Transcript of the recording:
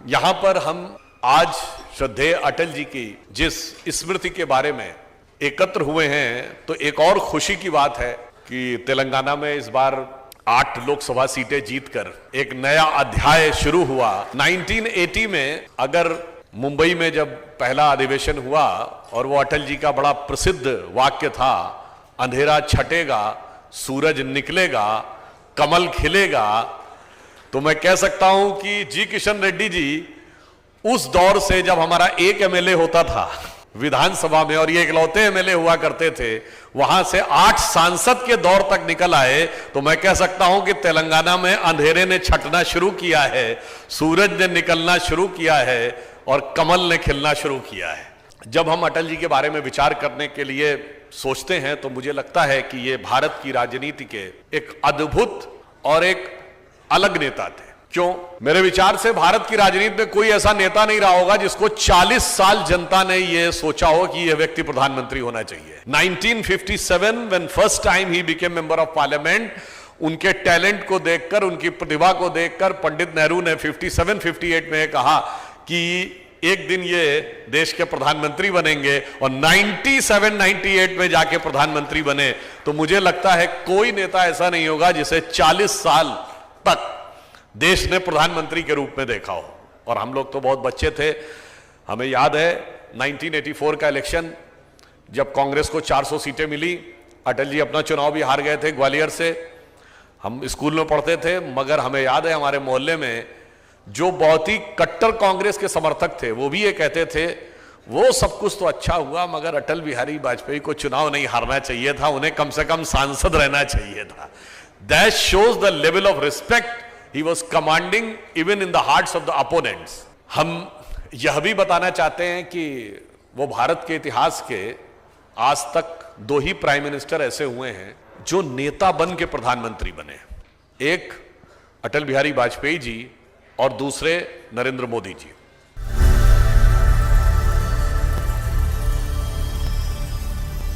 यहां पर हम आज श्रद्धेय अटल जी की जिस स्मृति के बारे में एकत्र हुए हैं, तो एक और खुशी की बात है कि तेलंगाना में इस बार 8 लोकसभा सीटें जीतकर एक नया अध्याय शुरू हुआ। 1980 में अगर मुंबई में जब पहला अधिवेशन हुआ और वो अटल जी का बड़ा प्रसिद्ध वाक्य था, अंधेरा छटेगा, सूरज निकलेगा, कमल खिलेगा, तो मैं कह सकता हूं कि जी किशन रेड्डी जी उस दौर से जब हमारा एक एमएलए होता था विधानसभा में और ये इकलौते एमएलए हुआ करते थे, वहां से 8 सांसद के दौर तक निकल आए, तो मैं कह सकता हूं कि तेलंगाना में अंधेरे ने छटना शुरू किया है, सूरज ने निकलना शुरू किया है और कमल ने खिलना शुरू किया है। जब हम अटल जी के बारे में विचार करने के लिए सोचते हैं तो मुझे लगता है कि ये भारत की राजनीति के एक अद्भुत और एक अलग नेता थे। क्यों? मेरे विचार से भारत की राजनीति में कोई ऐसा नेता नहीं रहा होगा जिसको 40 साल जनता ने यह सोचा हो कि यह व्यक्ति प्रधानमंत्री होना चाहिए। 1957 when first time he became member of parliament, उनके टैलेंट को देखकर, उनकी प्रतिभा को देखकर पंडित नेहरू ने 57-58 में कहा कि एक दिन ये देश के प्रधानमंत्री बनेंगे और 97-98 में जाके प्रधानमंत्री बने। तो मुझे लगता है कोई नेता ऐसा नहीं होगा जिसे 40 साल तक देश ने प्रधानमंत्री के रूप में देखा हो। और हम लोग तो बहुत बच्चे थे, हमें याद है 1984 का इलेक्शन, जब कांग्रेस को 400 सीटें मिली, अटल जी अपना चुनाव भी हार गए थे ग्वालियर से। हम स्कूल में पढ़ते थे, मगर हमें याद है हमारे मोहल्ले में जो बहुत ही कट्टर कांग्रेस के समर्थक थे वो भी ये कहते थे, वो सब कुछ तो अच्छा हुआ मगर अटल बिहारी वाजपेयी को चुनाव नहीं हारना चाहिए था, उन्हें कम से कम सांसद रहना चाहिए था। That shows the level of respect he was commanding even in the hearts of the opponents। हम यह भी बताना चाहते हैं कि वो भारत के इतिहास के आज तक 2 ही प्राइम मिनिस्टर ऐसे हुए हैं जो नेता बन के प्रधानमंत्री बने, एक अटल बिहारी वाजपेयी जी और दूसरे नरेंद्र मोदी जी।